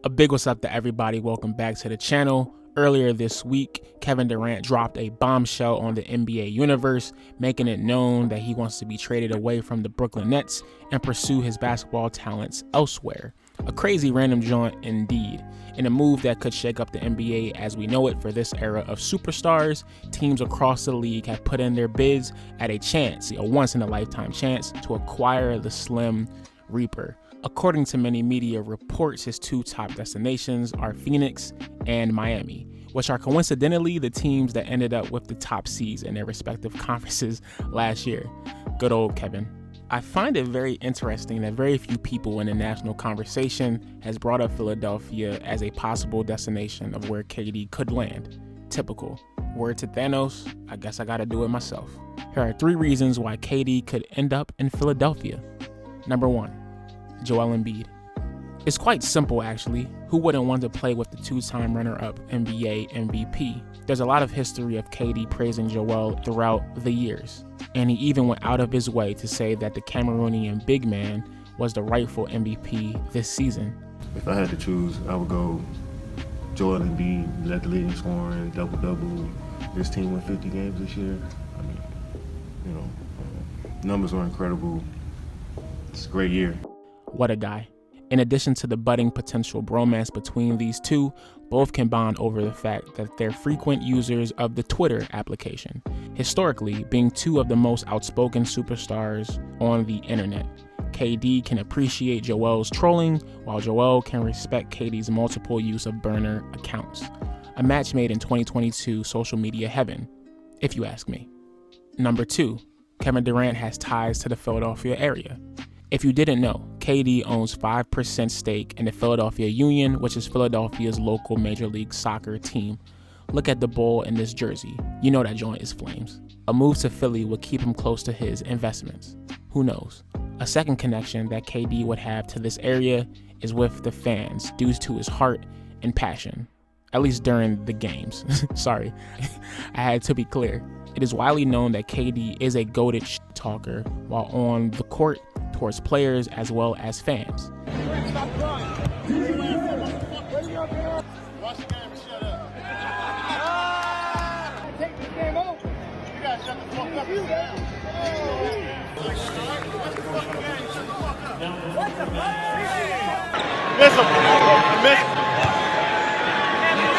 A big what's up to everybody. Welcome back to the channel. Earlier this week, Kevin Durant dropped a bombshell on the NBA universe, making it known that he wants to be traded away from the Brooklyn Nets and pursue his basketball talents elsewhere. A crazy random joint indeed. In a move that could shake up the NBA as we know it for this era of superstars, teams across the league have put in their bids at a chance, a once-in-a-lifetime chance, to acquire the Slim Reaper. According to many media reports, his two top destinations are Phoenix and Miami, which are coincidentally the teams that ended up with the top seeds in their respective conferences last year. Good old Kevin. I find it very interesting that very few people in the national conversation has brought up Philadelphia as a possible destination of where KD could land. Typical. Word to Thanos, I guess I gotta do it myself. Here are 3 reasons why KD could end up in Philadelphia. Number 1. Joel Embiid. It's quite simple actually. Who wouldn't want to play with the 2-time runner-up NBA MVP? There's a lot of history of KD praising Joel throughout the years, and he even went out of his way to say that the Cameroonian big man was the rightful MVP this season. If I had to choose, I would go Joel Embiid, led the leading scorer in double-double. This team won 50 games this year. I mean, numbers are incredible. It's a great year. What a guy. In addition to the budding potential bromance between these two, both can bond over the fact that they're frequent users of the Twitter application, historically being 2 of the most outspoken superstars on the internet. KD can appreciate Joel's trolling, while Joel can respect KD's multiple use of burner accounts. A match made in 2022 social media heaven, if you ask me. Number 2, Kevin Durant has ties to the Philadelphia area. If you didn't know, KD owns 5% stake in the Philadelphia Union, which is Philadelphia's local Major League Soccer team. Look at the bull in this jersey. You know that joint is flames. A move to Philly would keep him close to his investments. Who knows? A second connection that KD would have to this area is with the fans due to his heart and passion. At least during the games. Sorry, I had to be clear. It is widely known that KD is a goated talker while on the court towards players as well as fans. So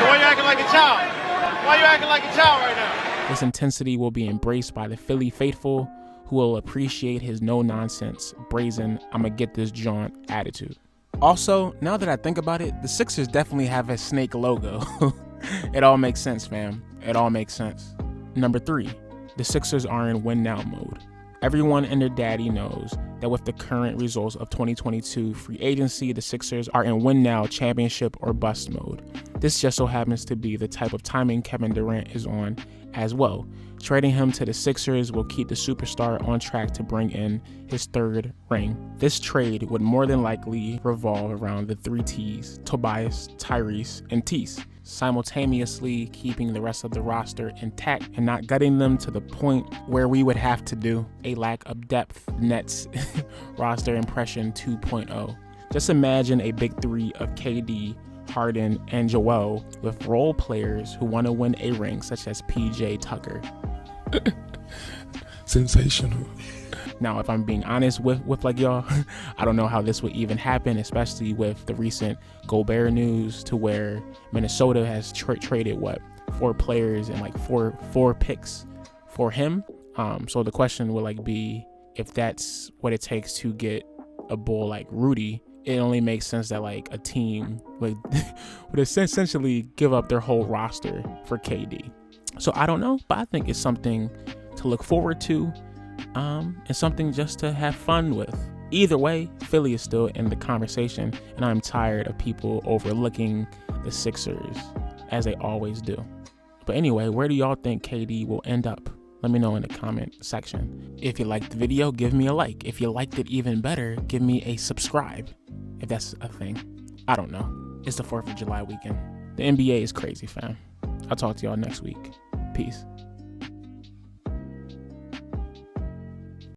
why you acting like a child? Why you acting like a child right now? This intensity will be embraced by the Philly faithful, who will appreciate his no-nonsense, brazen, I'ma get this joint attitude. Also, now that I think about it, the Sixers definitely have a snake logo. It all makes sense, fam. It all makes sense. Number 3, the Sixers are in win-now mode. Everyone and their daddy knows that with the current results of 2022 free agency, the Sixers are in win-now championship or bust mode. This just so happens to be the type of timing Kevin Durant is on as well. Trading him to the Sixers will keep the superstar on track to bring in his 3rd ring. This trade would more than likely revolve around the 3 T's, Tobias, Tyrese, and Tease, simultaneously keeping the rest of the roster intact and not gutting them to the point where we would have to do a lack of depth Nets roster impression 2.0. Just imagine a big 3 of KD, Harden, and Joel with role players who want to win a ring, such as PJ Tucker. Sensational. Now, if I'm being honest with like y'all, I don't know how this would even happen, especially with the recent Gobert news to where Minnesota has traded 4 players and 4 picks for him. So the question would be if that's what it takes to get a bull like Rudy. It only makes sense that a team would essentially give up their whole roster for KD. So I don't know, but I think it's something to look forward to, and something just to have fun with. Either way, Philly is still in the conversation, and I'm tired of people overlooking the Sixers as they always do. But anyway, where do y'all think KD will end up? Let me know in the comment section. If you liked the video, give me a like. If you liked it even better, give me a subscribe, if that's a thing. I don't know. It's the 4th of July weekend. The NBA is crazy, fam. I'll talk to y'all next week. Peace.